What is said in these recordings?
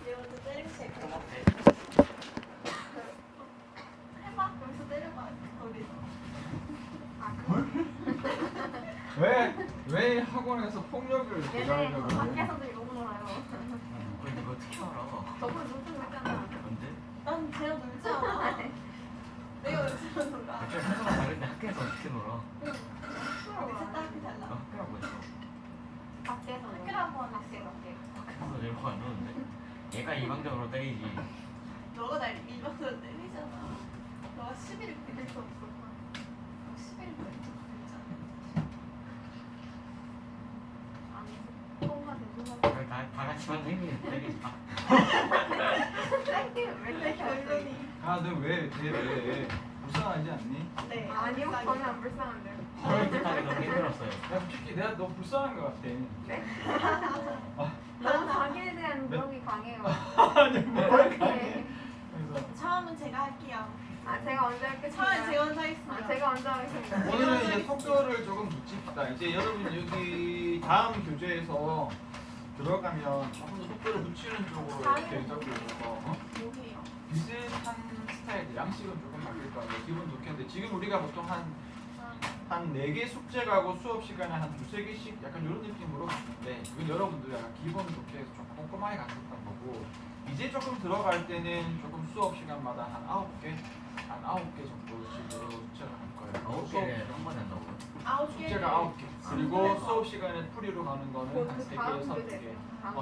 얘부터 때리고 싶어. 해봐. 여기서 때려봐. 거기서. 왜 학원에서 폭력을 얘네 가하려고 해? 밖에서도 이러고 놀아요. 이거 어떻게 알아? 저번에 놀고 있잖아. 언제? 난 쟤랑 놀지 않아. 내가 왜 쟤랑 놀아? 좀 생각이 다른데 학교에서 어떻게 놀아? 우리 셋다 학교 달라. 학교라고 했어. 밖에서 학교라고 하는 밖에. 학교에서 일고 안 노는데? 얘가 일방적으로 때리지. 너가 날 일방으로 때리잖아. 너가 11일 그릴 수 없어. 11일 그릴 수 없잖아. 아니, 똥가 대중가. 다 같이만 생기는 때리지 마. 왜 결론이? 왜 불쌍하지 않니? 네. 아니요, 저는 안 불쌍한데요. 솔직하게 너무 힘들었어요. 야, 솔직히 내가 너 불쌍한 것 같아. 너무 자기에 대한 무력이 강해요. 아니 뭘 강해? 그래서 처음은 제가 할게요. 아, 제가 먼저 처음엔 제가 하겠습니다. 먼저 하겠습니다. 아, 제가 먼저 하겠습니다. 오늘은 이제 속도를 조금 붙입시다. 이제 여러분 여기 다음 교재에서 들어가면 조금 더 속도를 붙이는 쪽으로 이렇게 적으셔서 뭐게요? 비슷한 스타일, 양식은 조금 바뀔 거예요. 기분 좋겠는데 지금 우리가 보통 한 4개 숙제 가고 수업 시간에 한 2-3개씩 약간 이런 느낌으로 갔는데 이건 여러분들 약간 기분 좋게 해서 조금 꼼꼼하게 갔었던 거고 이제 조금 들어갈 때는 조금 수업 시간마다 한 9개 정도씩으로 숙제를 할 거예요. 9개를 한 번에 한다고요? 9개. 숙제가 9개. 그리고 수업 시간에 풀이로 가는 거는 한 3개에서 2개.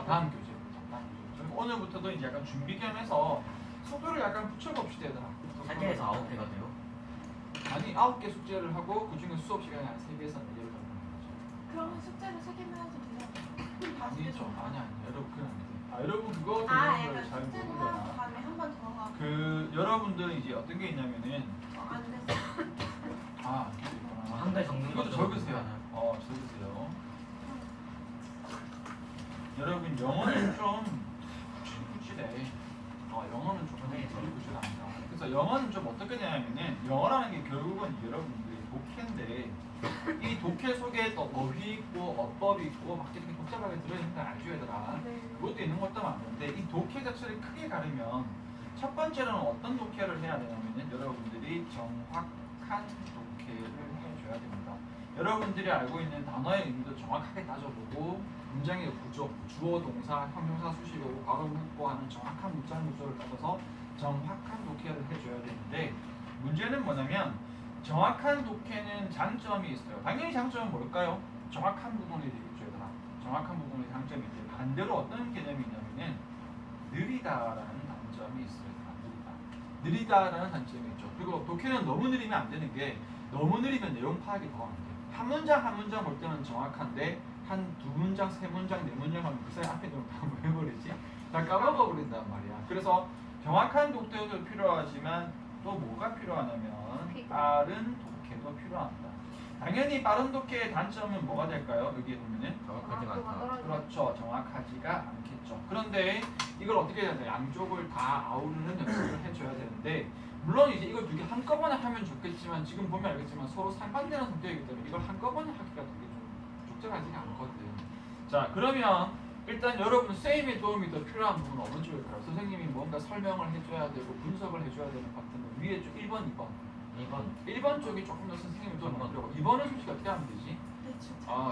다음 교재부터. 오늘부터도 이제 약간 준비 겸해서 속도를 약간 붙여봅시다 얘들아. 3개에서 9개가 돼요? 아니 9개 숙제를 하고 그 중에 수업 시간에 한 3개에서 4개를 가는 거죠. 그러면 숙제를 3개만 해도 돼요? 아니죠. 아니 여러분 그건 안 돼. 여러분 그거 아, 되는 약간 걸 잘 숙제를 하고 모르잖아. 다음에 한 번 더 하고. 그 여러분들은 이제 어떤 게 있냐면은 안 됐어. 이게 있구나. 한 달 적는 이것도 것도 적으세요. 하나요? 적으세요. 여러분 영어는 좀 구질구질해. 영어는 조금 구질구질합니다. 그래서 영어는 좀 어떻게 되냐면은 영어라는 게 결국은 여러분들이 독해인데 이 독해 속에 또 어휘 있고 어법이 있고 막 이렇게 복잡하게 들어있는 거 알죠 얘들아? 그것도 있는 것도 많은데 이 독해 자체를 크게 가르면 첫 번째로는 어떤 독해를 해야 되냐면은 여러분들이 정확한 독해를 해줘야 됩니다. 여러분들이 알고 있는 단어의 의미도 정확하게 따져보고 문장의 구조, 주어, 동사, 형용사 수식어고 괄호 묶고 하는 정확한 문장 구조를 따져서 정확한 독해를 해줘야 되는데 문제는 뭐냐면 정확한 독해는 장점이 있어요. 당연히 장점은 뭘까요? 정확한 부분이 되겠죠 얘들아. 정확한 부분의 장점이 있는데 반대로 어떤 개념이 있냐면은 느리다라는 단점이 있어요. 느리다라는 단점이 있죠. 그리고 독해는 너무 느리면 안 되는 게 너무 느리면 내용 파악이 더 안 돼요. 한 문장 한 문장 볼 때는 정확한데 한 2문장, 3문장, 4문장 하면 그 사이 앞에 내용 다 뭐해버리지? 다 까먹어 버린단 말이야. 그래서 정확한 독해도 필요하지만 또 뭐가 필요하냐면 빠른 독해도 필요합니다. 당연히 빠른 독해의 단점은 뭐가 될까요? 여기에 보면은 정확하지가 않다. 그렇죠. 정확하지가 않겠죠. 그런데 이걸 어떻게 해야 돼요? 양쪽을 다 아우르는 연습을 해줘야 되는데 물론 이제 이걸 두 개 한꺼번에 하면 좋겠지만 지금 보면 알겠지만 서로 상반되는 성격이기 때문에 이걸 한꺼번에 하기가 되게 좀 적절하지가 않거든. 자 그러면 일단 여러분 쌤의 도움이 더 필요한 부분은 어느 쪽일까요? 선생님이 뭔가 설명을 해줘야 되고 분석을 해줘야 되는 파트는 위에 쪽 1번, 2번 1번 쪽이 조금 더 선생님이 도움이 필요하고 2번은 솔직히 어떻게 하면 되지?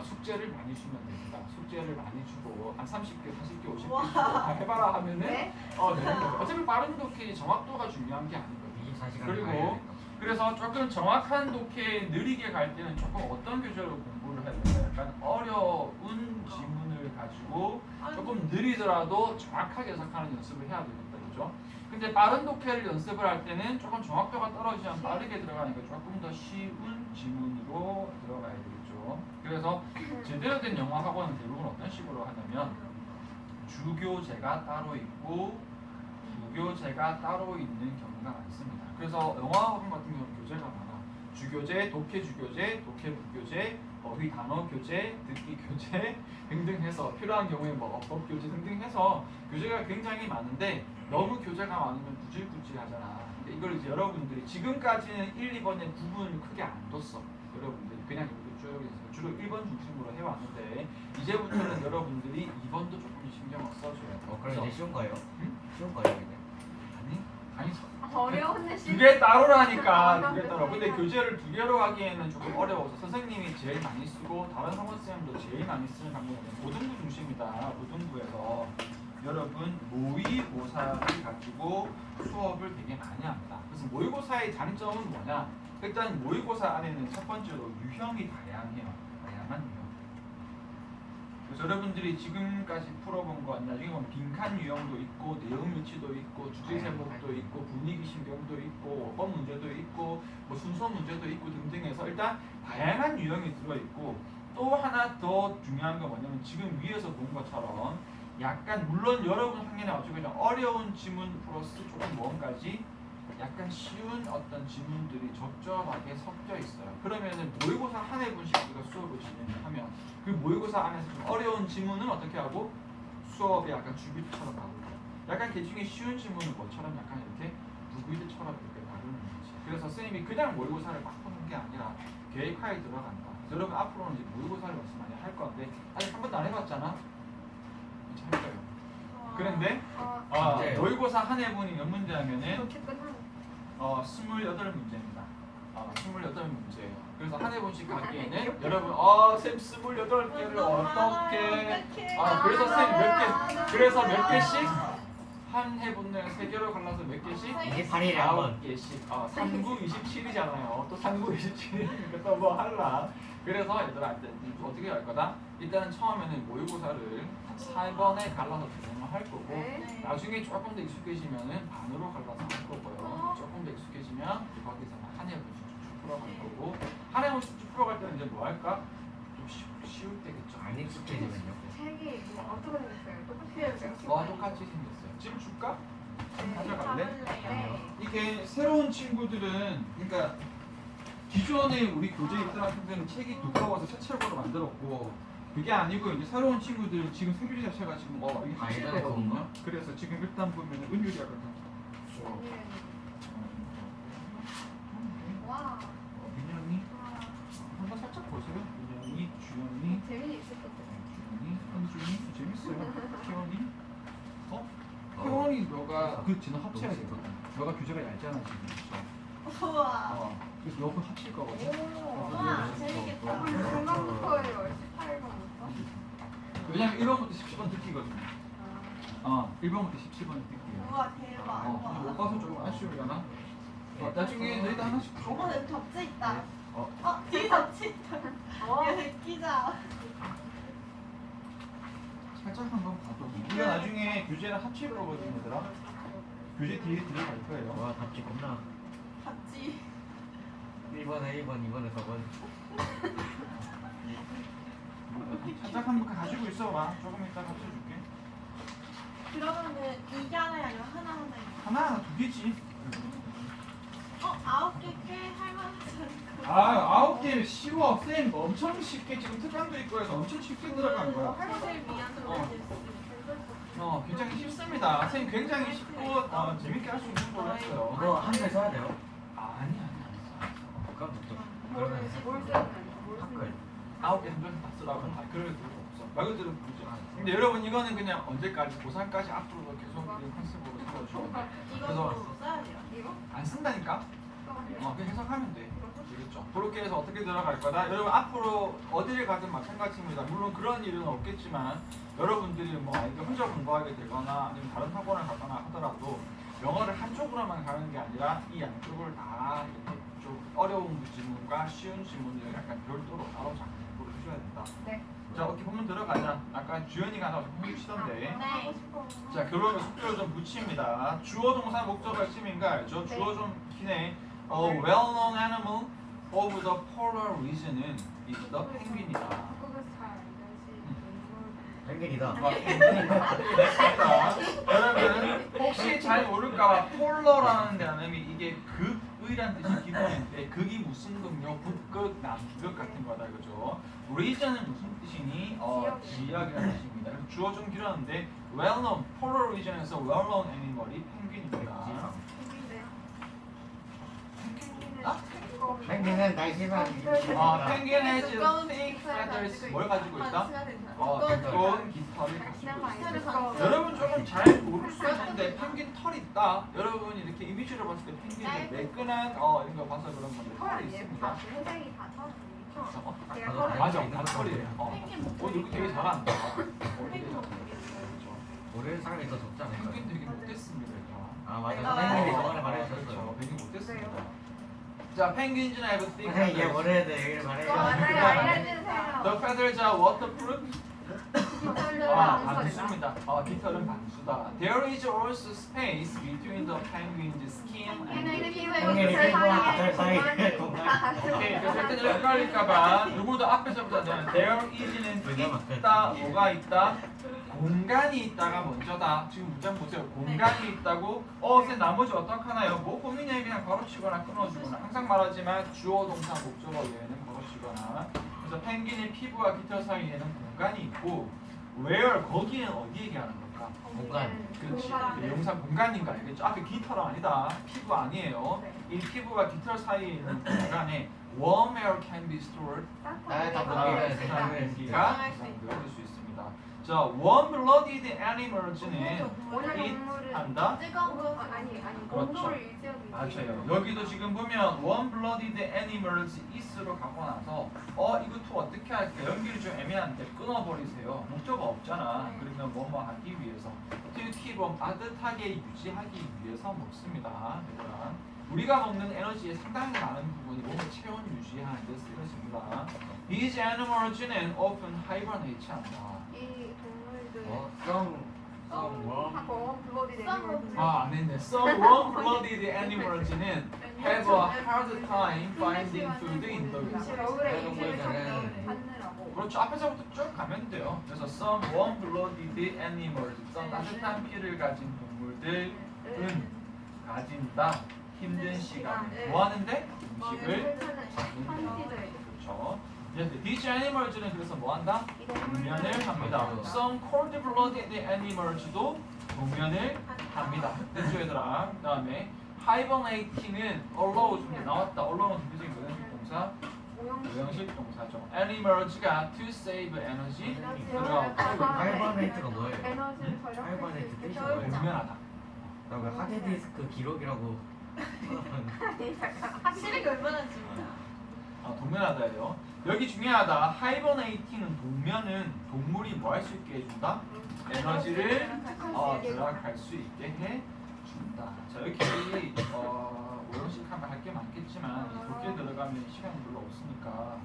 숙제를 많이 주면 됩니다. 숙제를 많이 주고 한 30개, 40개, 50개 주고 다 해봐라 하면은 네? 되는 거예요. 어차피 빠른 독해의 정확도가 중요한 게 아니거든요. 24시간 그리고 그래서 조금 정확한 독해 느리게 갈 때는 조금 어떤 교재로 공부를 해야 될까요? 약간 어려운 지문을 가지고 조금 느리더라도 정확하게 해석하는 연습을 해야 되겠다, 그죠? 근데 빠른 독해를 연습을 할 때는 조금 정확도가 떨어지면 빠르게 들어가니까 조금 더 쉬운 지문으로 들어가야 되겠죠. 그래서 제대로 된 영어 학원은 대부분 어떤 식으로 하냐면 주교재가 따로 있고 부교재가 따로 있는 경우가 많습니다. 그래서 영어 학원 같은 경우는 교재가 많아. 주교재, 독해 주교재, 독해 부교재, 어휘 단어 교재, 듣기 교재 등등 해서 필요한 경우에 뭐 어법 교재 등등 해서 교재가 굉장히 많은데 너무 교재가 많으면 구질구질하잖아. 근데 이걸 이제 여러분들이 지금까지는 1, 2번의 구분을 크게 안 뒀어. 여러분들이 그냥 이렇게 쭉 해서 주로 1번 중심으로 해왔는데 이제부터는 여러분들이 2번도 조금 신경을 써줘야 돼. 그럼 이제 쉬운 거예요? 응? 쉬운 거예요 이제? 아니 어려운데 두 개 따로라니까. 두 개 따로. 근데 교재를 두 개로 하기에는 조금 어려워서 선생님이 제일 많이 쓰고 다른 학원쌤도 제일 많이 쓰는 과목은 고등부 중심이다. 고등부에서 여러분 모의고사를 가지고 수업을 되게 많이 합니다. 그래서 모의고사의 장점은 뭐냐? 일단 모의고사 안에는 첫 번째로 유형이 다양해요. 다양한 유형. 그래서 여러분들이 지금까지 풀어본 거 나중에 보면 빈칸 유형도 있고 내용 유치도 있고 주제 제목도 있고 분위기 신경도 있고 어법 문제도 있고 뭐 순서 문제도 있고 등등해서 일단 다양한 유형이 들어있고 또 하나 더 중요한 건 뭐냐면 지금 위에서 본 것처럼 약간 물론 여러분 학년에 맞추고 그냥 어려운 지문 플러스 조금 뭔가지 약간 쉬운 어떤 지문들이 적절하게 섞여 있어요. 그러면은 모의고사 한 회분씩 우리가 수업을 진행하면 그 모의고사 안에서 좀 어려운 지문은 어떻게 하고 수업에 약간 주기처럼 하고 약간 대중에 쉬운 지문은 뭐처럼 약간 이렇게 부구이드처럼 이렇게 다루는 거지. 그래서 선생님이 그냥 모의고사를 막 푸는 게 아니라 계획하에 들어간다. 그래서 여러분 앞으로는 이제 모의고사를 많이 할 건데 아직 한 번도 안 해봤잖아. 이제 할 거예요. 그런데 진짜요? 모의고사 한 회분이 몇 문제 하면은 이렇게 끝나는 28문제입니다. 28문제예요. 그래서 한 회분씩 가기에는 여러분 쌤 28개를 어떻게 그래서 쌤 몇 개 그래서 몇 개씩 한 회분을 3개로 갈라서 몇 개씩? 28일에 한 번. 9개씩 3구 27이잖아요. 또 3구 27이니까 또 뭐 할라. 그래서 얘들아 어떻게 할 거다? 일단은 처음에는 모의고사를 4번에 갈라서 진행을 할 거고 네. 나중에 조금 더 익숙해지면은 반으로 갈라서 할 거고요. 조금 더 익숙해지면 거기서 한 회분씩 쭉 풀어갈 거고 한 회분씩 쭉 풀어갈 때는 이제 뭐 할까? 좀 쉬울 때겠죠. 안 익숙해지면요? 책이 뭐 어떻게 생겼어요? 똑같이 생겼어요? 똑같이 생겼어요. 지금 줄까? 네. 가져갈래? 네. 이게 새로운 친구들은 그러니까 기존에 우리 교재 입들한 학생들은 책이 두꺼워서 새 책으로 만들었고 그게 아니고 이제 새로운 친구들은 지금 생규 자체가 지금 이게 예전에 합체거든요. 그건가? 그래서 지금 일단 보면 은율이 약간 와. 민영이 한번 살짝 보세요. 민영이, 주영이, 재민이 있을 것 같아요. 주영이, 현준이 재밌어요. 태원이, 태원이 너가 그 지금 합체가 되거든. 너가 교재가 얇잖아 지금. 그렇죠? 우와. 그래서 너그 합칠 거거든. 우와, 재밌겠다. 우리 중간부터예요. 18번부터. 왜냐면 1번부터 17번 듣기거든. 1번부터 17번 듣기예요. 우와, 대박. 못 봐서 조금 아쉬우려나? 나중에 너희도 하나씩 줘. 여기 덮지 있다. 어. 뒤에 덮지 있다. 어? 여기 끼자. 살짝 한번 봐도. 우리가 나중에 교재는 합치를 하거든 얘들아. 교재 뒤에 들어갈 거예요. 와 답지 겁나. 봤지. 1번에 1번, 2번에 4번. 살짝 한번 가지고 있어봐. 조금 이따 합쳐줄게. 그러면은 이게 하나야 아니면 하나하나 하나, 두 개지. 9개 꽤 할만하지 않을까? 9개 쉬워. 쌤 엄청 쉽게 지금 특강도 있고 해서 엄청 쉽게 들어간 거야. 할머니를 위한 굉장히 쉽습니다. 선생님 굉장히 쉽고 재밌게 할 수 있는 걸로 했어요. 이거 한글 써야 돼요? 아니. 그럼부터. 뭘 그러면 쓰면 한글. 9개 한번 다 쓰라고 그럴 필요 없어. 말 그대로 부르지. 근데 여러분 이거는 그냥 언제까지 고3까지 앞으로도 계속 이 컨셉으로 세워주고 이것도 써야 돼요. 이거? 안 쓴다니까? 그냥 해석하면 돼. 되겠죠. 그렇게 해서 어떻게 들어갈 거다? 여러분 앞으로 어디를 가든 마찬가지입니다. 물론 그런 일은 없겠지만 여러분들이 뭐 혼자 공부하게 되거나 아니면 다른 학원을 가거나 하더라도 영어를 한쪽으로만 가는 게 아니라 이 양쪽을 다 이렇게 좀 어려운 지문과 쉬운 지문을 약간 별도로 따로 작업을 해줘야 된다. 네. 자, 이렇게 보면 들어가자. 아까 주연이가 나와서 해주시던데. 네. 자, 결론은 숙제를 좀 붙입니다. 주어 동사 목적어 찜인가 알죠? 주어 좀 기네. A well-known animal of the polar region은 is the penguin이다. 한국에서 잘 알다시 펭귄이다. 여러분 혹시 잘 모를까봐 폴러라는 단어는 이게 극의란 뜻이 기본인데 극이 무슨 극요? 북극, 남극 같은 거다 그죠? region은 무슨 뜻이니? 지역이라는 뜻입니다. 그래서 주어 좀 길었는데 well-known, polar region에서 well-known animal이 펭귄입니다. 펭귄은 있다? 펭귄은 날씨만 펭귄 has thick feathers. 뭘 가지고 있다? 두꺼운 깃털을 가지고 있다. 여러분 조금 잘 모를 수 있는데 펭귄 털이 있다. 여러분 이렇게 이미지로 봤을 때 펭귄의 매끈한 이런 거 봐서 그런 건데 털이 있습니다. 동생이 다 털이. 맞아, 다 털이에요. 펭귄 이거 되게 잘한다. 펭귄 모르는 사람이 더 적지 않을까요? 펭귄 되게 못됐습니다. 이거. 아 맞아요. 아, 펭귄이 네. 저번에 말해주셨어요. 펭귄 못됐습니다. 자, penguins have thick 선생님 얘 feathers. 모르는 얘기를 말해요. 맞아요. 알려주세요. The feathers are waterproof. 반수입니다. 깃털은 반수다. There is also space between the penguin's skin and 펭귄이 피부와 깃털 사이에 공간. 오케이, 그래서 일단 헷갈릴까봐 누구도 앞에서부터 there is는 있다, 뭐가 있다? 공간이 있다가 먼저다. 지금 문장 보세요. 공간이 있다고. 쌤 나머지 어떡하나요? 뭐 고민이야 그냥 걸어치거나 끊어주거나. 항상 말하지만 주어 동사 목적어 외에는 걸어치거나. 그래서 펭귄의 피부와 깃털 사이에는 공간이 있고 where 거기는 어디 얘기하는 걸까? 공간. 그렇지. 영상 공간인 거 알겠죠? 앞에 깃털 아니다. 피부 아니에요. 이 피부와 깃털 사이에 있는 공간에 warm air can be stored. 공기가 들어올 수 있습니다. 자, warm-blooded animals는 한다. 뜨거운 거 아니 그렇죠. 온도를 유지하기 맞아요. 여기도 지금 보면 warm-blooded animals is로 갖고 나서 이거 투 어떻게 할까? 연기를 좀 애매한데 끊어버리세요. 목적어 없잖아. 그러면 뭐뭐 하기 위해서 to keep 따뜻하게 유지하기 위해서 먹습니다. 얘들아. 우리가 먹는 에너지의 상당히 많은 부분이 몸의 체온 유지하는 데 쓰여집니다. These animals는 often hibernate 한다. 이 동물들 블러디 안 했네. Some warm-blooded animals는 have a hard time finding food in the winter. 겨울에 동물들은 찾느라고. 그렇죠. 앞에서부터 쭉 가면 돼요. 그래서 some warm-blooded animals, 따뜻한 피를 가진 동물들은 가진다. 힘든 시간에 뭐 하는데? 음식을 찾는다. 그렇죠. These animals는 그래서 뭐 한다? 동면을 합니다. Some cold-blooded animals도 동면을 합니다. 됐죠 얘들아? 그 다음에 hibernating은 allowed 나왔다. allow는 대표적인 뭐는 동사? 오형식 동사죠. animals가 to save energy 들어가고 하이버네이트가 뭐예요? 에너지를 절약할 수 하이버네이트 있게 뜻이 겨울 뭐예요? 동면하다. 나 하드디스크 기록이라고. 아니 잠깐 확실히 얼마나 진짜. 동면하다예요. 여기 중요하다. hibernating은 동면은 동물이 뭐 할 수 있게 해준다? 에너지를 절약할 수 있게 해준다. 자 여기 오형식 하면 할 게 많겠지만 독일 들어가면 시간이 별로 없으니까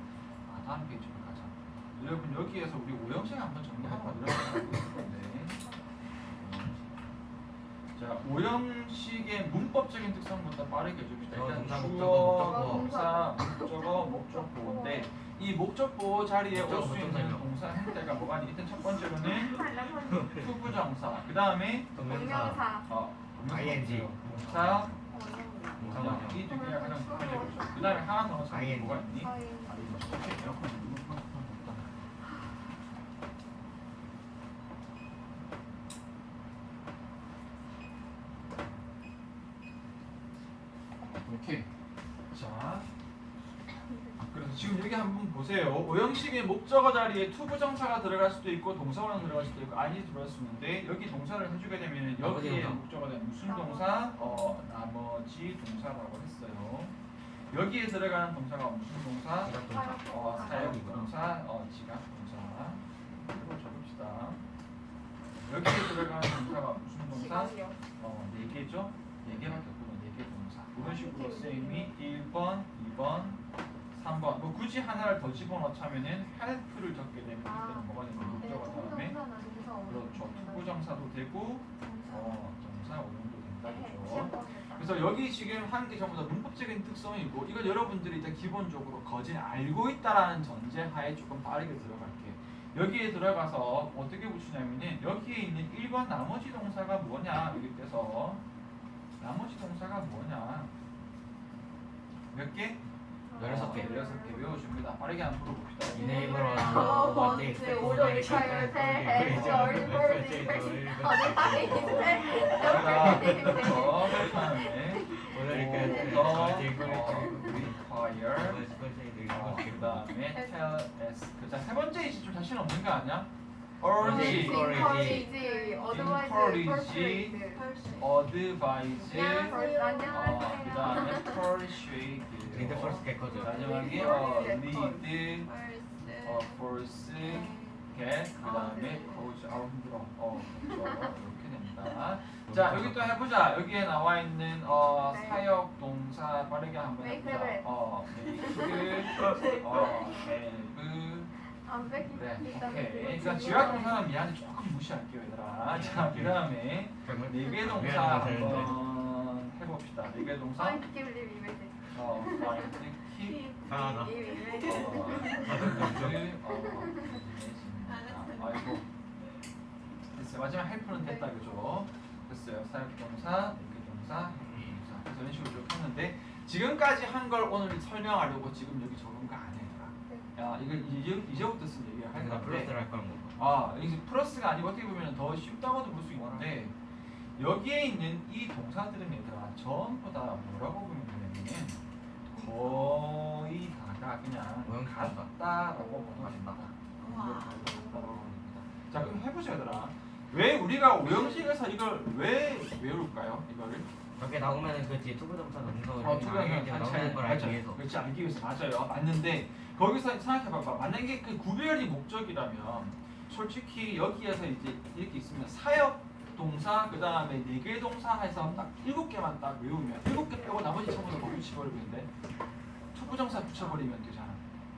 다음 페이지로 가자. 여러분 여기에서 우리 오형식 한번 정리하고 들어가고 있을 건데. 자, 오형식의 문법적인 특성부터 빠르게 해줍시다. 일단 동사, 주어, 목적어, 동사, 목적어, 목적보호인데 이 목적보호 자리에 올 수 있는 목적어. 동사 형태가 뭐가 있니? 일단 첫 번째로는 투부정사, 그 다음에 동명사 ING. 동사, 이 두 개가 가장 대표적이죠. 그 다음에 하나 더 넣어서 ING. 뭐가 있니? 이렇게 자 그래서 지금 여기 한번 보세요. 오형식의 목적어 자리에 투부정사가 들어갈 수도 있고 동사원은 들어갈 수도 있고 아니 들어갈 수 있는데 여기 동사를 해주게 되면 여기에 목적어가 되는 무슨 동사? 나머지 동사라고 했어요. 여기에 들어가는 동사가 무슨 동사? 사역 동사, 지각 동사. 이거 적읍시다. 여기에 들어가는 동사가 무슨 동사? 4개죠? 4개밖에 없거든요. 4개 동사. 이런 식으로 쌤이 1번, 2번, 3번. 뭐 굳이 하나를 더 집어넣자면은 help를 적게 되면 그때는 뭐가 되는 목적어 다음에 그렇죠. 투부정사도 되고 동사 오형도 된다죠. 그래서 여기 지금 한 개 전부 다 문법적인 특성이고 이건 여러분들이 일단 기본적으로 거진 알고 있다라는 전제하에 조금 빠르게 들어갈게요. 여기에 들어가서 어떻게 붙이냐면은 여기에 있는 1번 나머지 동사가 뭐냐 여기 떼서 나머지 동사가 뭐냐 몇 개? 16개. 16개 외워줍니다. 빠르게 한번 풀어봅시다. 이네이버로 번째 오늘 차열 새 그렇죠. 다음에 세 번째 이지 좀 자신 없는 거 아니야? urge, encourage. encourage, encourage, persuade. advise, 안녕하세요. 그 다음에 persuade, 리드 퍼스트 개커죠. 마지막에 lead, force, get, 그 다음에 coach, 힘들어. 그렇죠. 이렇게 됩니다. 자, 여기 또 해보자. 여기에 나와 있는 사역 동사 빠르게 한번 Make 해보자. it. make, have, 안 뺏기. 네, 오케이. 그러니까 지각 동사는 미안해 조금 무시할게요, 얘들아. 자, 그 다음에 네개 동사 한번 해봅시다. 네개 동사. Find, give, leave, image. find, keep, 하나. Give, image. 아이고. 됐어요. 마지막 help는 됐다, 그죠? 됐어요. 사역 동사, 네개 동사, 동사. 그래서 이런 식으로 쭉 했는데 지금까지 한 걸 오늘 설명하려고 지금 여기 적은 거 아니에요. 야, 이걸 이제부터 쓴 얘기를 할 내가 건데. 플러스를 할 거는 거. 이제 플러스가 아니고 어떻게 보면 더 쉽다고도 볼 수 있는데 여기에 있는 이 동사들은 얘들아 전부 다 뭐라고 보면 되냐면 거의 다가 그냥 오형식이다. 같다라고 보면 됩니다. 우와. 같다라고 보면 됩니다. 자, 그럼 해보자 얘들아. 왜 우리가 오형식에서 이걸 왜 외울까요? 이거를? 여기 나오면은 그 뒤에 투부정사 동사를 투명한 나오는 걸 알기 위해서. 그렇지, 알기 위해서 맞아요. 맞는데 거기서 생각해봐봐. 만약에 그 구별이 목적이라면 솔직히 여기에서 이제 이렇게 있으면 사역 동사 그 다음에 네 개 동사 해서 딱 7개만 딱 외우면 7개 빼고 나머지 전부 다 붙여버리는데 투부정사 붙여버리면 되잖아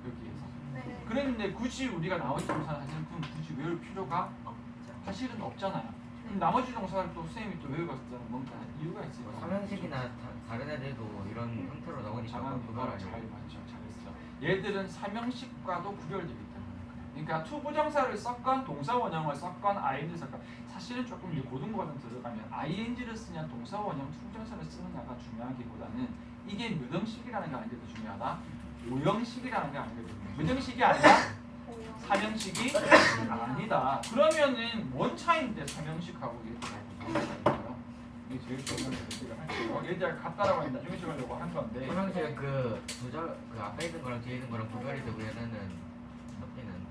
여기에서. 네. 그랬는데 굳이 우리가 나머지 동사 사실 그럼 굳이 외울 필요가 없죠. 사실은 없잖아요. 그럼 나머지 동사를 또 선생님이 또 외우고 있다는 뭔가 이유가 있어요. 뭐 삼형식이나 다른 애들도 이런 형태로 나오니까 장한 그걸 잘 알죠. 맞죠. 잘했어. 얘들은 삼형식과도 구별되기 때문에 그래요. 그러니까 투부정사를 썼건 동사 원형을 썼건 ing를 썼건 사실은 조금 이제 고등부가 좀 들어가면 ing를 쓰냐 동사 원형 투부정사를 쓰느냐가 중요하기보다는 이게 몇 형식이라는 게 아닌 게 더 중요하다. 5형식이라는 게 아닌 게 더 중요하다. 몇 형식이 아니라 삼형식이 아니다. 그러면은 뭔 차이인데 삼형식하고 얘들하고 이게 제일 중요한 얘기를 할게요. 얘들 같다라고 하면 나중에 시간려고 한 건데. 삼형식은 그 두절 그 앞에 있는 거랑 뒤에 있는 거랑 구별이 되고 얘네는 섞이는.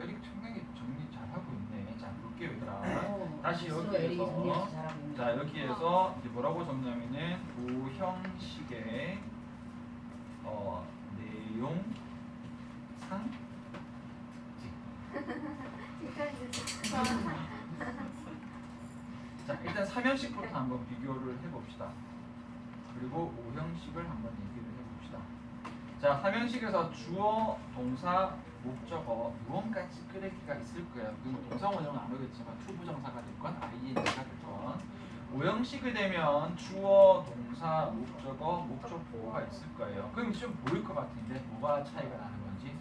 에릭 상당히 정리 잘 하고 있네. 자, 볼게요, 얘들아. 어, 다시 있어, 여기에서. 에릭이 정리 잘하고 있네. 자, 여기에서 이제 뭐라고 적냐면은 오형식의 내용상 자, 일단 3형식부터 한번 비교를 해봅시다. 그리고 5형식을 한번 얘기를 해봅시다. 자, 3형식에서 주어, 동사, 목적어, 무언가 찌끄레기가 있을 거예요. 그리고 동사 원형은 안 오겠지만 투부정사가 됐건 ing가 됐건 5형식이 되면 주어, 동사, 목적어, 목적보호가 있을 거예요. 그럼 좀 보일 것 같은데 뭐가 차이가 나는 건지?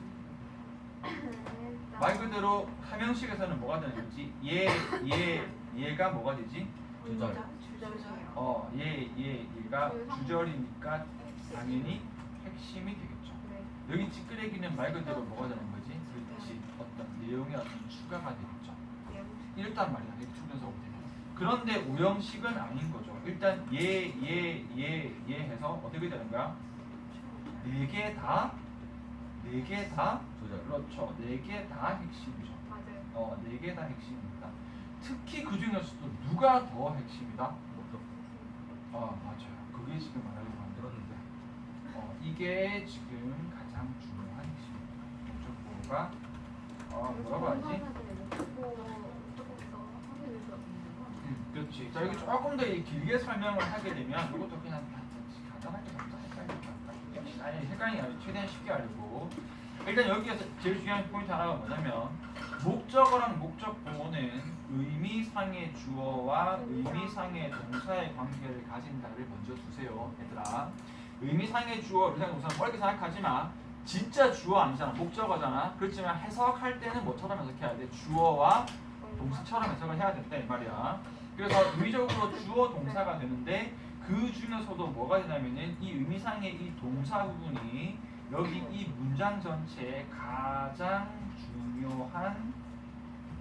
말 그대로 3형식에서는 뭐가 되는 거지? 얘가 뭐가 되지? 주절. 주절이요. 얘가 주절이니까 당연히 핵심이 되겠죠. 여기 찌끄레기는 말 그대로 뭐가 되는 거지? 그렇지. 어떤 내용의 어떤 추가가 되겠죠. 일단 말이야. 이렇게 투면서 오면. 그런데 5형식은 아닌 거죠. 일단 얘 해서 어떻게 되는 거야? 네 개 다 두절. 그렇죠. 네 개 다 핵심이죠. 맞아요. 네 개 다 핵심입니다. 특히 그 중에서도 누가 더 핵심이다? 목적. 맞아요. 그게 지금 말하려고 만들었는데 이게 지금 가장 중요한 핵심입니다. 목적보호가 뭐라고 하지? 그렇지. 자, 여기 조금 더 길게 설명을 하게 되면 이것도 그냥 간단하게 아니 헷갈리지 않아요. 최대한 쉽게 알고 일단 여기에서 제일 중요한 포인트 하나가 뭐냐면 목적어랑 목적보호는 의미상의 주어와 의미상의 동사의 관계를 가진다를 먼저 두세요, 얘들아. 의미상의 주어, 의미상의 동사는 어렵게 생각하지 마. 진짜 주어 아니잖아, 목적어잖아. 그렇지만 해석할 때는 뭐처럼 해석해야 돼? 주어와 동사처럼 해석을 해야 된다 이 말이야. 그래서 의미적으로 주어 동사가 되는데 그 중에서도 뭐가 되냐면은 이 의미상의 이 동사 부분이 여기 이 문장 전체의 가장 중요한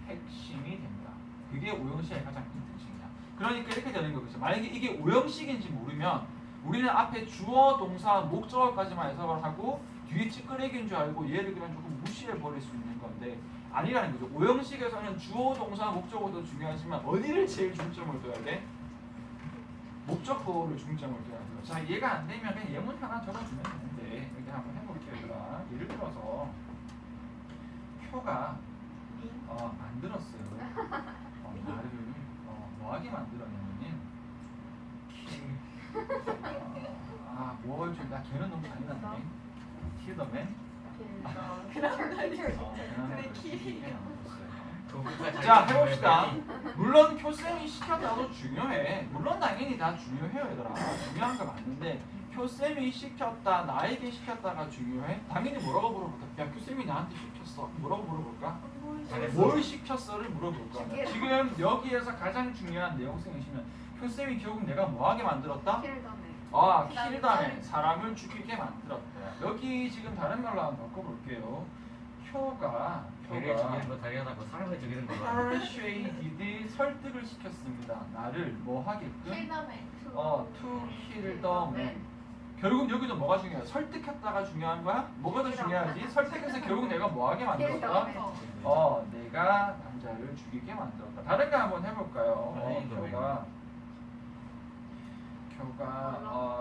핵심이 됩니다. 그게 5형식의 가장 큰 특징이야. 그러니까 이렇게 되는 거겠죠. 만약에 이게 5형식인지 모르면 우리는 앞에 주어, 동사, 목적어까지만 해석을 하고 뒤에 찌끄레기인 줄 알고 얘를 그냥 조금 무시해 버릴 수 있는 건데 아니라는 거죠. 오형식에서는 주어, 동사, 목적어도 중요하지만 어디를 제일 중점을 둬야 돼? 목적어를 중점을 둬야 돼요. 자, 이해가 안 되면 그냥 예문 하나 적어주면 되는데 이렇게 한번 해볼게요. 얘들아. 예를 들어서 표가 만들었어요. 나를 뭐하게 만들었냐면은 뭘 좀, 나 걔는 너무 잔인한데 킬더맨 그래, 키. 자, 해봅시다. 물론 교쌤이 시켰다도 중요해. 물론 당연히 다 중요해요, 얘들아. 중요한 거 맞는데 교쌤이 시켰다, 나에게 시켰다가 중요해? 당연히 뭐라고 물어볼까? 야, 교쌤이 나한테 시켰어. 뭐라고 물어볼까? 뭘 시켰어를 물어볼 거야. 지금 여기에서 가장 중요한 내용생이시면 교쌤이 결국 내가 뭐하게 만들었다? 킬다네. 사람을 죽이게 만들었다. 여기 지금 다른 말로 한번 바꿔볼게요. 표가 개를 죽이는 거 당연하고 사람을 죽이는 거 persuaded 설득을 시켰습니다. 나를 뭐 하게끔? 킬더맨. to kill the man. 결국 여기도 뭐가 중요해? 설득했다가 중요한 거야? 뭐가 더 중요하지? 설득해서 결국 내가 뭐하게 만들었다? 내가 남자를 죽이게 만들었다. 다른 거 한번 해볼까요? 표가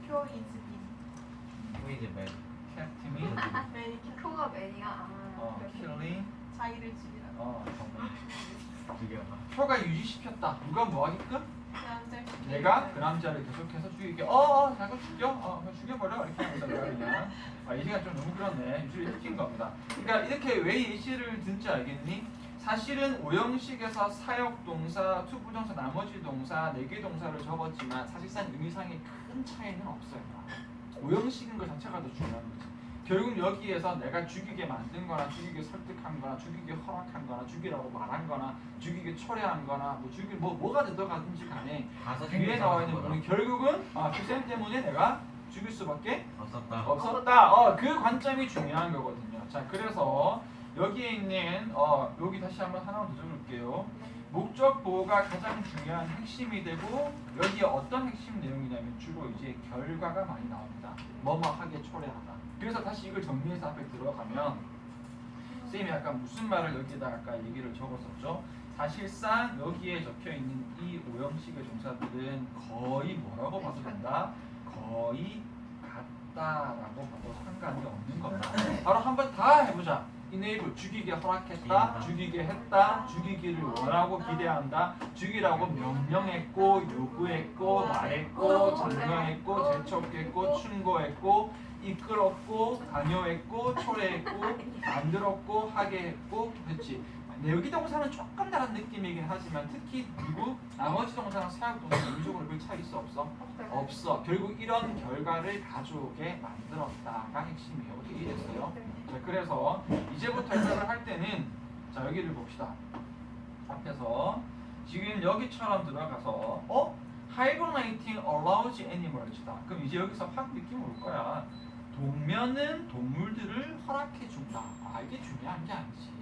표 이즈빈. 보이즈맨 캡틴이 표가 매니가 killing 자기를 죽이라고. 죽여. 표가 유지시켰다. 누가 뭐하게끔? 남자 내가 그 남자를 계속해서 죽이게. 자꾸 죽여. 그냥 죽여버려. 이렇게 하면서 내가 그냥. 예시가 좀 너무 그렇네. 유지를 시킨 겁니다. 그러니까 이렇게 왜 예시를 든지 알겠니? 사실은 오형식에서 사역동사, 투부정사, 나머지 동사, 4개 동사를 적었지만 사실상 의미상의 큰 차이는 없어요. 오형식인 것 자체가 더 중요한 거지. 결국 여기에서 내가 죽이게 만든 거나 죽이게 설득한 거나 죽이게 허락한 거나 죽이라고 말한 거나 죽이게 초래한 거나 뭐가 들어가든지 간에 뒤에 나와 있는 부분은 결국은 교쌤 때문에 내가 죽일 수밖에 없었다. 그 관점이 중요한 거거든요. 자, 그래서 여기에 있는 여기 다시 한번 하나만 더 적을게요. 목적 보호가 가장 중요한 핵심이 되고 여기에 어떤 핵심 내용이냐면 주로 이제 결과가 많이 나옵니다. 뭐뭐하게 초래하다. 그래서 다시 이걸 정리해서 앞에 들어가면 쌤이 아까 무슨 말을 여기에다 아까 얘기를 적었었죠. 사실상 여기에 적혀 있는 이 오형식의 동사들은 거의 뭐라고 봐도 된다. 거의 같다라고 봐도 상관이 없는 겁니다. 바로 한번 다 해보자. enable 죽이게 허락했다, 죽이게 했다, 죽이기를 원하고 기대한다, 죽이라고 명령했고 요구했고 말했고 장명했고 재촉했고 충고했고 이끌었고 강요했고 초래했고 만들었고 하게 했고 그렇지. 여기 동사는 조금 다른 느낌이긴 하지만 특히 누구 나머지 동사랑 사역 동사 의미적으로 별 차이 있어 없어? 없어. 결국 이런 결과를 가져오게 만들었다가 핵심이에요. 어떻게 이해했어요? 자, 그래서 이제부터 해석을 할 때는 자 여기를 봅시다. 앞에서 지금 여기처럼 들어가서 hibernating allows animals다. 그럼 이제 여기서 확 느낌 올 거야. 동면은 동물들을 허락해 준다. 이게 중요한 게 아니지.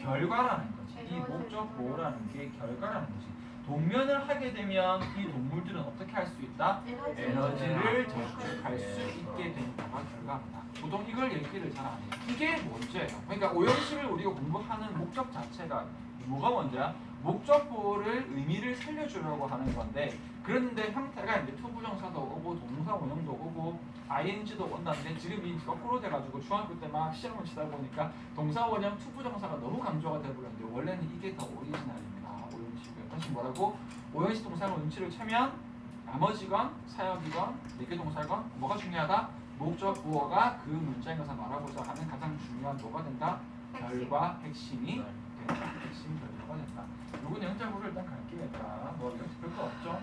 결과라는 거지. 이 목적 보호라는 게 결과라는 거지. 동면을 하게 되면 이 동물들은 어떻게 할 수 있다? 에너지를 저축할 수 있게 된다가 결과입니다. 보통 이걸 얘기를 잘 안 해요. 이게 문제예요. 그러니까 오형식을 우리가 공부하는 목적 자체가 뭐가 먼저야? 목적 보호를 의미를 살려주려고 하는 건데 그런데 형태가 이제 투부정사도 오고 동사 원형도 오고 ing도 온다는데 지금 이 거꾸로 돼가지고 중학교 때 막 시험을 치다 보니까 동사 원형 투부정사가 너무 강조가 돼버렸는데 원래는 이게 더 오리지널입니다. 오형식은 다시 뭐라고? 오형식 동사의 음치를 채면 나머지건 사역이건 4개 동사건 뭐가 중요하다? 목적 보호가 그 문장에서 말하고자 하는 가장 중요한 뭐가 된다? 결과 핵심이 된다. 핵심 결과가 된다. 요건 영장으로 일단 갈게요. 얘들아. 별거 없죠?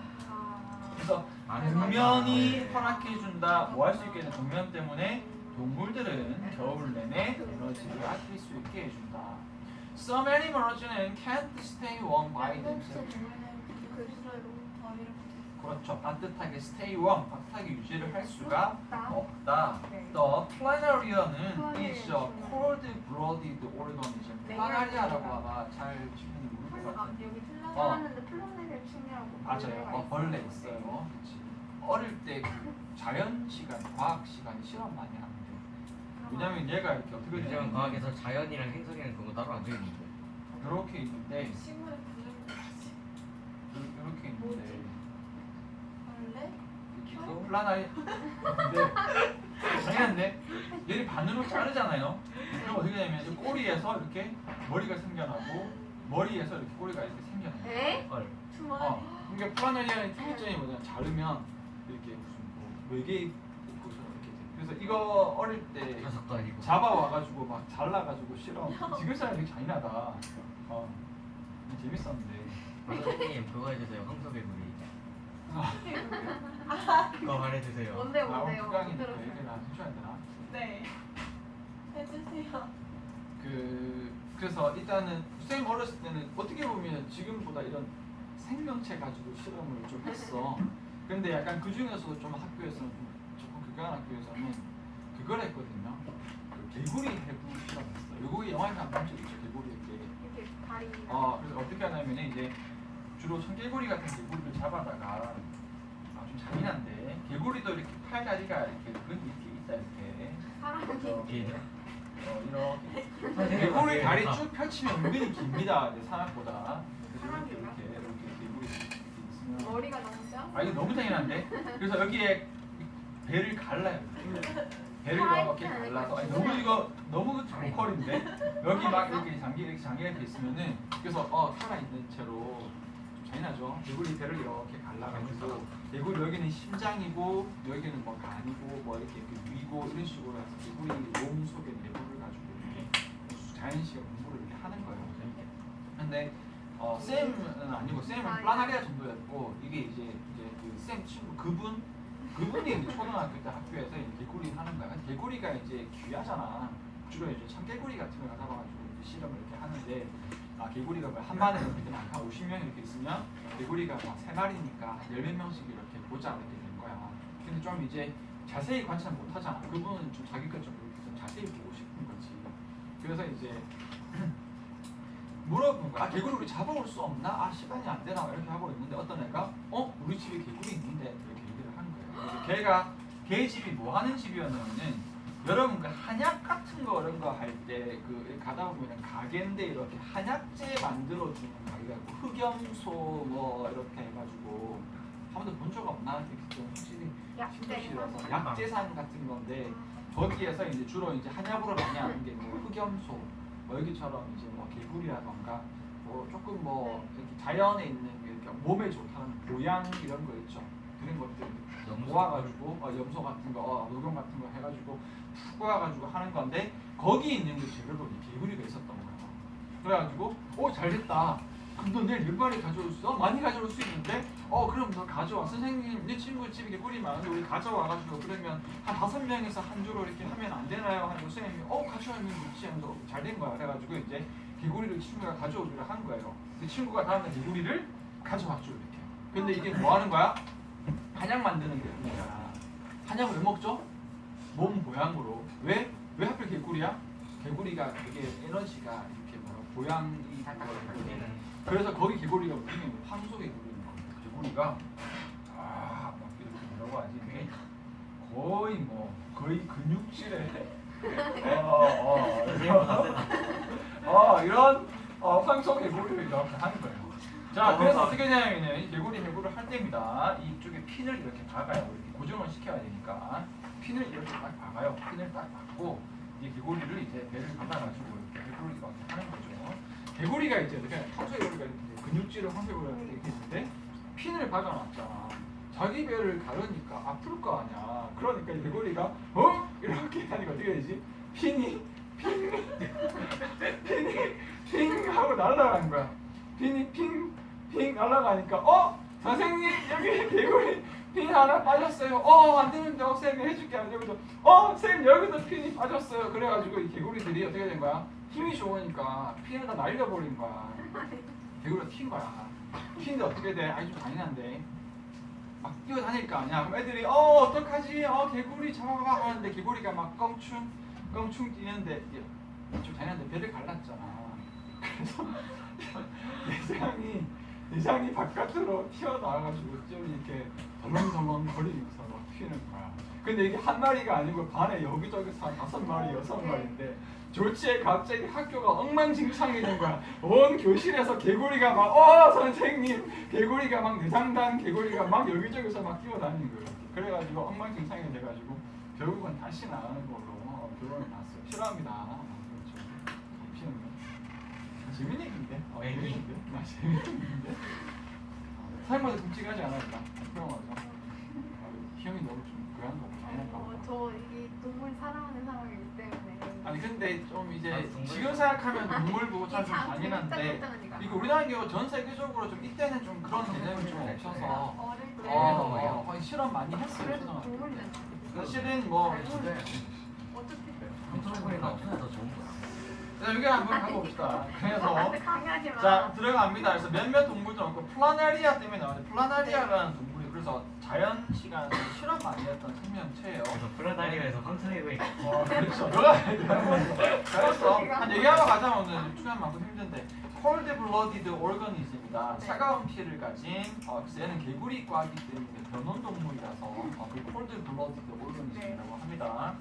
그래서 동면이 허락해준다. 뭐 할 수 있게 되는 동면 때문에 동물들은 겨울 내내 에너지를 아낄 수 있게 해준다. Some animals는 can't stay warm by themselves. 그렇죠. 따뜻하게 stay warm, 따뜻하게 유지를 할 수가 없다. The planaria는 is a cold-blooded organism. 플라나리아라고 아마 잘 치면 모를 것 같은데. 여기 플라나리아는데 플라나리아 충이라고 맞아요. 벌레 있어요. 그렇지. 어릴 때 그 자연 시간, 과학 시간 실험 많이 하는데 왜냐면 얘가 이렇게 어떻게 요즘 되냐면 과학에서 자연이랑 행성이랑 그거 따로 안 되어있는데. 이렇게 있는데 식물의 분열까지. 이렇게 있는데 원래 플라나이 근데 당연한데 얘를 반으로 자르잖아요. 그럼 어떻게 되냐면 꼬리에서 이렇게 머리가 생겨나고 머리에서 이렇게 꼬리가 이렇게 생겨나요. 에? 헐. 주머니. 그러니까 플라나리아의 특이점이 뭐냐면 자르면 이렇게 무슨 뭐 외계인 이렇게 돼. 그래서 이거 어릴 때 자석도 아니고. 잡아와가지고 막 잘라가지고 실험. 지금 사람 되게 잔인하다. 재밌었는데. 선생님 그거 해주세요. 황소개구리. 그거 말해주세요. 뭔데 뭔데요? 못 국강이니까 들었어요. 얘기를 해줘야 되나? 네. 해주세요. 그래서 일단은 쌤 어렸을 때는 어떻게 보면 지금보다 이런 생명체 가지고 실험을 좀 했어. 근데 약간 그 중에서도 좀 학교에서는 조금 극강한 학교에서는 그걸 했거든요. 그 개구리 해부 실험했어. 요거 영화에 한번 본 적 있죠. 개구리 이렇게. 이렇게 다리. 그래서 어떻게 하냐면 이제 주로 청개구리 같은 개구리를 잡아다가 좀 잔인한데 개구리도 이렇게 팔다리가 이렇게 있다 이렇게. 사람이. 예. 이렇게 개구리 다리 쭉 펼치면 은근히 깁니다. 이제 사람보다. 사람이 이렇게 개구리 이렇게 있으면. 머리가 너무 짧아. 이거 너무 잔인한데. 그래서 여기에 배를 갈라요. 배를 이렇게 갈라서 너무 이거 너무 조컬인데 여기 막 이렇게 장기가 이렇게 있으면은 그래서 살아 있는 채로 좀 잔인하죠. 개구리 배를 이렇게 갈라가지고 개구리 여기는 심장이고 여기는 뭐 간이고 뭐 이렇게 위고 이런 식으로 해서 개구리 몸 속에 내부를 가지고 이렇게 자연식의 공부를 이렇게 하는 거예요. 근데 쌤은 아니고 쌤은 플라나리아 정도였고 이게 이제 그 쌤 친구 그분이 이제 초등학교 때 학교에서 이제 개구리 하는 거야. 개구리가 이제 귀하잖아. 주로 이제 참개구리 같은 걸 잡아가지고 이제 실험을 이렇게 하는데 개구리가 뭐 한 반에 이렇게 막 50명 이렇게 있으면 개구리가 막 3마리니까 10몇 명씩 이렇게 보자 이렇게 된 거야. 근데 좀 이제 자세히 관찰 못 하잖아. 그분은 좀 자기 것좀 좀 자세히 보고 싶은 거지. 그래서 이제 물어본 거야. 개구리 우리 잡아올 수 없나? 시간이 안 되나? 이렇게 하고 있는데 어떤 애가 우리 집에 개구리 있는데 이렇게 얘기를 한 거예요. 그래서 걔 집이 뭐 하는 집이었냐면은 여러분 그 한약 같은 거 이런 거 할 때 그 가다 보면은 가게인데 이렇게 한약재 만들어 주는 가게가 있고 흑염소 뭐 이렇게 해가지고 한 번도 본 적 없나? 이렇게 좀 확실히 신도시라서 약재산 같은 건데 거기에서 이제 주로 이제 한약으로 많이 하는 게 뭐 흑염소 뭐 여기처럼 이제 뭐 개구리라던가 뭐 조금 뭐 이렇게 자연에 있는 이렇게 몸에 좋다는 보양 이런 거 있죠. 그런 것들 모아가지고 염소 같은 거, 녹용 같은 거 해가지고 푹 모아가지고 하는 건데 거기 있는 게 재료로 개구리가 있었던 거야. 그래가지고 잘됐다. 그럼 너 내일 몇 마리 가져올 수 있어? 많이 가져올 수 있는데 그럼 너 가져와. 선생님 내 친구 집에 개구리 많은데 우리 가져와가지고 그러면 한 5명이서 한 주로 이렇게 하면 안 되나요? 하고 선생님이 가져오면 좋지 하면서 잘 된 거야. 그래가지고 이제 개구리를 친구가 가져오기로 한 거예요. 그 친구가 다음날 개구리를 가져왔죠 이렇게. 근데 이게 뭐 하는 거야? 한약 만드는 거야. 한약을 왜 먹죠? 몸 모양으로. 왜 하필 개구리야? 개구리가 되게 에너지가 이렇게 보양이 있거든요. 그래서 거기 개구리가 무슨 황소 개구리인 거예요. 개구리가 막 이렇게 뭐라고 하지? 이게 거의 거의 근육질에 이런 황소 개구리를 이렇게 하는 거예요. 자, 그래서 어떻게 되냐면은 이 개구리 해부를 할 때입니다. 이쪽에 핀을 이렇게 박아요. 이렇게 고정을 시켜야 되니까 핀을 이렇게 딱 박아요. 핀을 딱 박고 이 개구리를 이제 배를 받아가지고 이렇게 개구리가 이렇게 하는 거죠. 개구리가 이제 이렇게 황소 개구리가 이렇게 근육질을 황소 개구리가 이렇게 있는데 핀을 박아놨잖아. 자기 배를 가르니까 아플 거 아니야. 그러니까 이 개구리가 이렇게 하니까 어떻게 되지? 핀 하고 날아가는 거야. 핀이 핑 날아가니까 선생님 여기 개구리 핀 하나 빠졌어요. 안 되는데 쌤이 해줄게. 여기도 쌤 여기도 핀이 빠졌어요. 그래가지고 이 개구리들이 어떻게 된 거야? 힘이 좋으니까 핀을 다 날려버린 거야. 개구리가 튄 거야. 튀는데 어떻게 돼? 좀 잔인한데 막 뛰어다닐 거 아니야. 그럼 애들이 어떡하지? 개구리 잡아봐 하는데 개구리가 막 껑충 뛰는데 좀 잔인한데 배를 갈랐잖아. 그래서 예상이 내장이 바깥으로 튀어나와가지고 좀 이렇게 덜렁덜렁 거리면서 막 튀는 거야. 근데 이게 한 마리가 아니고 반에 여기저기서 한 5마리, 6마리인데 졸지에 갑자기 학교가 엉망진창이 된 거야. 온 교실에서 개구리가 막 선생님 개구리가 막 내장단 개구리가 막 여기저기서 막 뛰어다니는 거야. 그래가지고 엉망진창이 돼가지고 결국은 다시 나가는 걸로 결론을 났어요. 싫어합니다. 그렇죠. 피는 거. 재밌는 얘기인데? 재밌는데? 재밌는 얘기인데? 삶에서 끔찍하지 않아 일단. 평화하죠. 희영이 너무 좀 그런 거 보고 저 이게 동물 사랑하는 사람이기 때문에. 아니 근데 좀 이제 동물? 지금 생각하면 동물 보고 참 좀 참 잔인한데 짠짠짠하니까. 이거 우리나라 경우 전 세계적으로 좀 이때는 좀 그런 개념이 좀 없어서 어릴 때 거의 실험 많이 했어요. 그래도 초등학교 때. 동물이잖아. 사실은 뭐 근데 어떻게 평소보니까 어쩌나 더 좋은 거야. 자, 여기 한번 가봅시다. 그래서 강요하지 마. 자 들어갑니다. 그래서 몇몇 동물도 없고 플라나리아 때문에 나오는데 플라나리아라는 동물이 그래서 자연 시간에 실험 많이 했던 생명체예요. 그래서 플라다리아에서 황천해구이 그렇죠. 잘했어. 한 얘기하러 가자 오늘 시간 많고 힘든데 cold blooded organism이다. 네. 차가운 피를 가진 그래서 얘는 개구리과이기 때문에 변온 동물이라서 그 cold blooded organism이라고 합니다.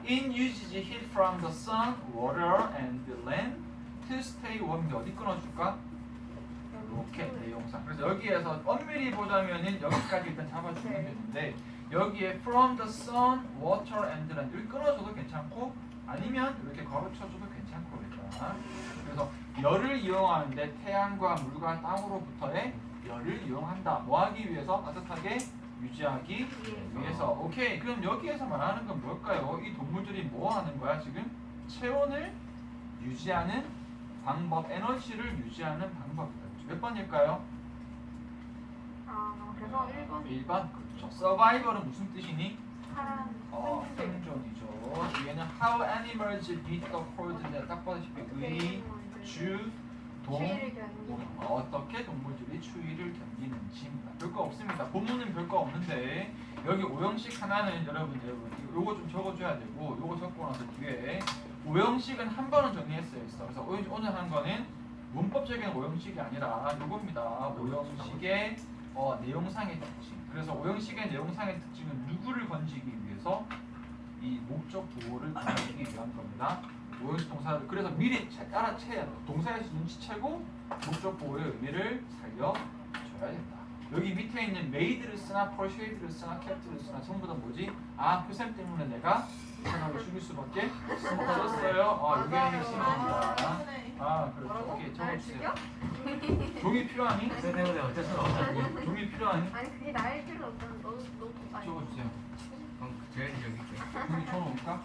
In uses heat from the sun, water, and the land to stay warm. 어디 끊어줄까? 이렇게 내용상. 그래서 여기에서 엄밀히 보자면은 여기까지 일단 잡아주면 네. 되는데 여기에 from the sun, water, and land 여기 끊어줘도 괜찮고 아니면 이렇게 괄호쳐줘도 괜찮고 그러니까. 그래서 열을 이용하는데 태양과 물과 땅으로부터의 열을 이용한다. 뭐 하기 위해서? 따뜻하게 유지하기 위해서. 오케이. 그럼 여기에서 말하는 건 뭘까요? 이 동물들이 뭐 하는 거야 지금? 체온을 유지하는 방법, 에너지를 유지하는 방법이다. 몇 번일까요? 그래서 1번 1번. 그렇죠. 서바이벌은 무슨 뜻이니? 사람 생존이죠. 얘는 how animals beat the cold인데 딱 보다시피 의, 주, 동, 추위를 견디는 어떻게 동물들이 추위를 견디는지입니다. 별거 없습니다. 본문은 별거 없는데 여기 오형식 하나는 여러분 요거 좀 적어줘야 되고 요거 적고 나서 뒤에 오형식은 한 번은 정리했어요. 그래서 오늘 한 거는 문법적인 오형식이 아니라 요겁니다. 오형식의 내용상의 특징. 그래서 오형식의 내용상의 특징은 누구를 건지기 위해서 이 목적 보호를 건지기 위한 겁니다. 오형식 동사를 그래서 미리 알아채야 돼. 동사에서 눈치채고 목적 보호의 의미를 살려줘야 된다. 여기 밑에 있는 made를 쓰나 persuade를 쓰나 capt를 쓰나 전부 다 뭐지? 표셈 때문에 내가 생각을 죽일 수밖에 없었어요. 이게 핵심입니다. 그렇죠. 오케이, 날 적어주세요. 죽여? 종이 필요하니? 그 때문에 어쩔 수가 없잖니. 종이 필요하니? 아니 그게 나일 필요 없잖아. 너도 아니. 적어주세요. 그럼 재현이 여기 있고 종이 쳐놓을까?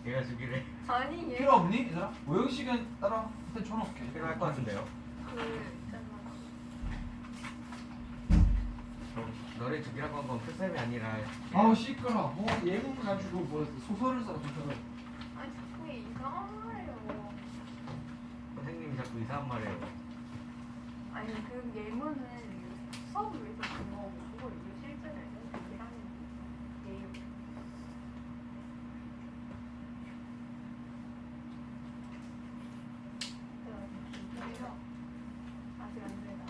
얘가 주기를 아니 얘 필요 없니? 얘들아? 오형식은 따라 밑에 쳐놓을게. 필요할 것 같은데요. 있잖아. 너를 죽이라고 한 건 풀쌤이 아니라 아우 시끄러. 예문 가지고 소설을 써 소설을. 아니 자꾸 이상한 말이에요. 선생님이 자꾸 이상한 말해요. 아니 그 예문은 수업을 위해서 쓴 거고 그걸 이제 실제로 얘기하는 예요. 그래서 아직 안 되다.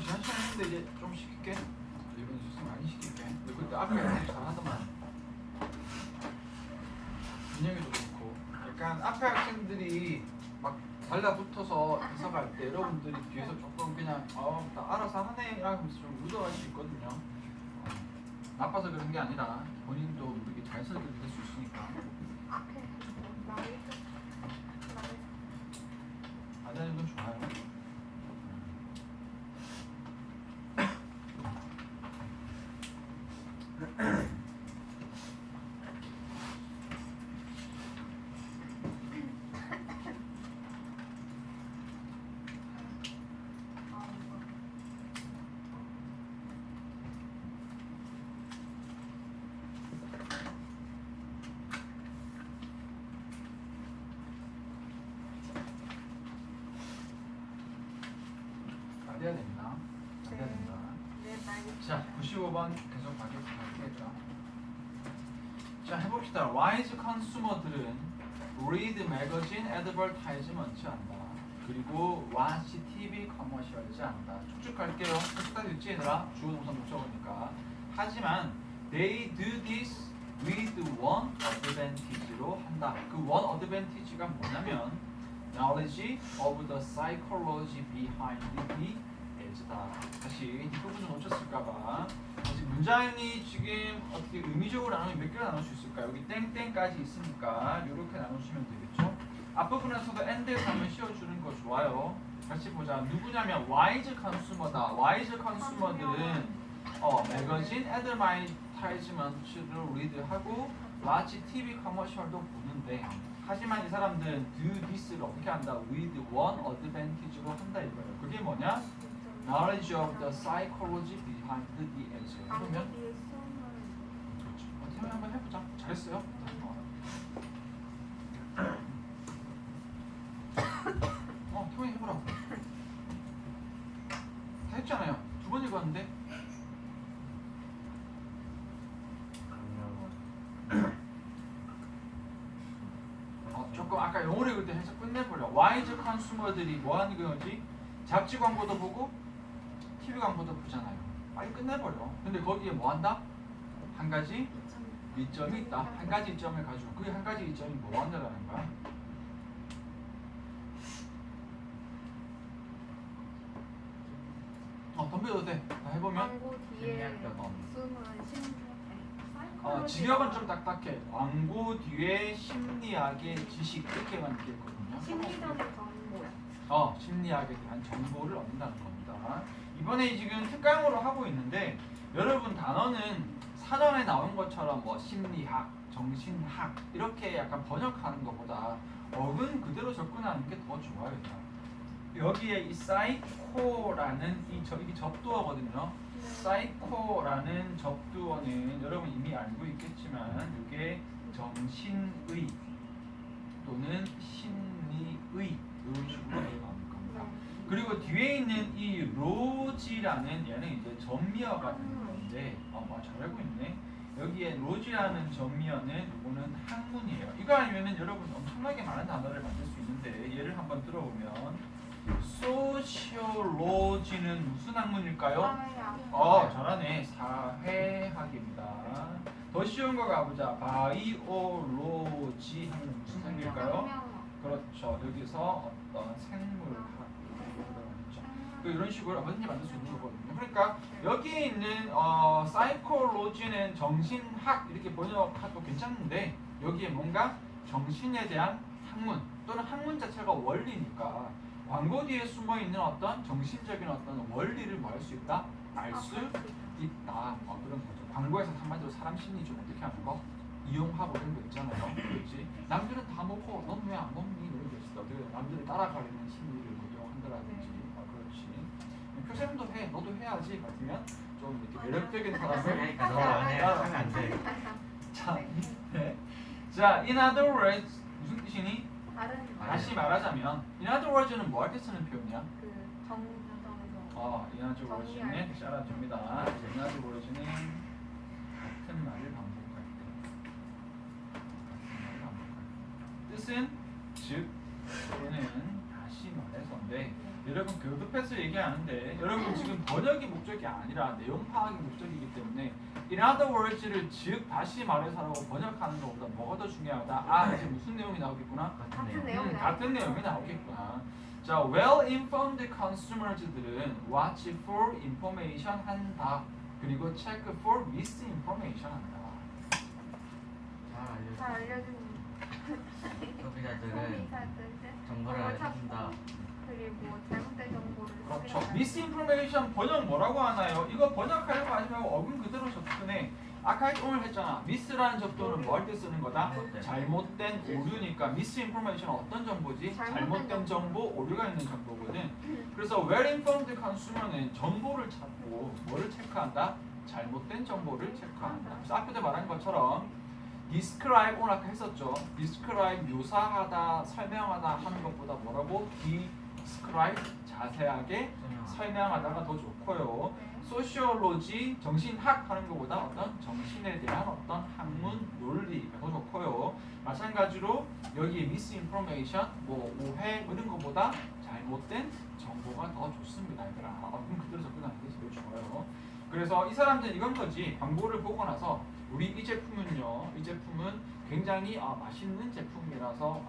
지난 시간에 했는데 이제 좀 시킬게. 이번 시간 많이 시킬게. 근데 그때 앞에 잘하더만. 민영이도 그렇고. 약간 앞에 학생들이 막 달라붙어서 해석할 때 여러분들이 뒤에서 조금 그냥 나 알아서 하네 이러면서 좀 묻어갈 수 있거든요. 나빠서 그런 게 아니라 본인도 모르게 잘 설계될 수 있으니까. 앞에 나오겠죠? 안 하는 건 좋아요. 안 돼야 됩니다. 안 돼야 된다. 네, 알겠습니다. 자, 95번 계속 가겠죠. 자, 해봅시다. Wise consumer들은 read magazine advertisement's 한다. 그리고 watch TV commercials's 한다. 쭉쭉 갈게요. 다 됐지 얘들아? 주어 동사 목적어니까. 하지만 they do this with one advantage로 한다. 그 one advantage가 뭐냐면 knowledge of the psychology behind the ads다. 다시 이 부분을 놓쳤을까봐. 다시 문장이 지금 어떻게 의미적으로 나누면 몇 개로 나눌 수 있을까? 여기 땡땡까지 있으니까 이렇게 나누시면 되겠죠? 앞부분에서도 end에서 한번 씌워주는 거 좋아요. 같이 보자. 누구냐면 wise consumer다. wise consumer들은 매거진 advertisement를 read하고 watch TV commercial도 보는데 하지만 이 사람들은 do this를 어떻게 한다? with one advantage로 한다 이거예요. 그게 뭐냐? knowledge of the psychology behind the ads. 그러면 뒤에 숨은 그렇죠. 어떻게 한번 해보자. 잘했어요. 토이 해보라고. 다 했잖아요. 두 번 읽었는데. 조금 아까 영어로 읽을 때 해서 끝내버려. wise consumer들이 뭐 하는 거지? 잡지 광고도 보고 TV 광고도 보잖아요. 빨리 끝내버려. 근데 거기에 뭐 한다? 한 가지 이점이 있다. 한 가지 이점을 가지고 그 한 가지 이점이 뭐 한다라는 거야? 덤벼도 돼. 다 해보면. 광고 뒤에 심리학적 숨은 직역은 좀 딱딱해. 광고 뒤에 심리학의 지식 이렇게만 읽겠거든요. 심리적인 정보야. 심리학에 대한 정보를 얻는다는 겁니다. 이번에 지금 특강으로 하고 있는데 여러분 단어는 사전에 나온 것처럼 뭐 심리학, 정신학 이렇게 약간 번역하는 것보다 어근 그대로 접근하는 게 더 좋아요. 여기에 이 사이코라는 이게 접두어거든요. 사이코라는 접두어는 여러분 이미 알고 있겠지만 이게 정신의 또는 심리의 이런 식으로 나올 겁니다. 그리고 뒤에 있는 이 로지라는 얘는 이제 전미어가 되는 건데 잘 알고 있네. 여기에 로지라는 전미어는 이거는 학문이에요. 이거 아니면은 여러분 엄청나게 많은 단어를 만들 수 있는데 예를 한번 들어보면 소시올로지는 무슨 학문일까요? 잘하네. 사회학입니다. 더 쉬운 거 가보자. 바이오로지 하면 무슨 학문일까요? 그렇죠. 여기서 어떤 생물학 이런 식으로 얼마든지 만들 수 있는 거거든요. 그러니까 여기에 있는 사이콜로지는 정신학 이렇게 번역해도 괜찮은데 여기에 뭔가 정신에 대한 학문 또는 학문 자체가 원리니까 광고 뒤에 숨어 있는 어떤 정신적인 어떤 원리를 뭐 할 수 있다? 알 수 있다. 그런 거죠. 광고에서 한마디로 사람 심리 좀 어떻게 하는 거? 이용하고 이런 거 있잖아요. 그렇지? 남들은 다 먹고 넌 왜 안 먹니? 이런 게 있어. 남들을 따라가려는 심리를 이용한다라든지. 그렇지. 교수님도 해. 너도 해야지. 같으면 좀 이렇게 매력적인 사람을 너안 해. 하면 안 돼. 자, 네. 자, in other words 무슨 뜻이니? 다시 말하자면 in other words는 뭐 할 때 쓰는 표현이야? 그 정부정에서 in other words는 다시 알아줍니다. in other words는 같은 말을 반복할 때. 같은 말을 반복할 때. 뜻은 즉 또는 다시 말해서인데 여러분 교급해서 얘기하는데 여러분 지금 번역이 목적이 아니라 내용 파악이 목적이기 때문에 in other words를 즉 다시 말해서라고 번역하는 것보다 뭐가 더 중요하다? 아 이제 무슨 내용이 나오겠구나? 같은 같은 내용. 내용. 같은 내용이 나오겠구나. 자, well-informed consumers들은 watch for information 한다. 그리고 check for misinformation 한다. 잘 잘 알려준 알려준 소비자들은 소비자들은 정보를 알려준다. 그리고 잘못된 정보를 그렇죠. 소비자들한테 misinformation 번역 뭐라고 하나요? 이거 번역하려고 하지 말고 어근 그대로 접근해. 아까 오늘 했잖아. mis라는 접근은 뭐 할 때 쓰는 거다? 잘못된 오류니까 misinformation 어떤 정보지? 잘못된 정보, 오류가 있는 정보거든. 그래서 well-informed consumer는 정보를 찾고 뭐를 체크한다? 잘못된 정보를 체크한다. 그래서 앞에도 말한 것처럼 describe 오늘 아까 했었죠. describe 묘사하다, 설명하다 하는 것보다 뭐라고? describe 자세하게 설명하다가 더 좋고요. 소시올로지 정신학 하는 것보다 어떤 정신에 대한 어떤 학문 논리가 더 좋고요. 마찬가지로 여기 misinformation 뭐 오해 이런 것보다 잘못된 정보가 더 좋습니다. 얘들아. 그럼 그대로 접근하는 게 제일 좋아요. 그래서 이 사람들은 이건 거지. 광고를 보고 나서 우리 이 제품은요. 이 제품은 굉장히 맛있는 제품이라서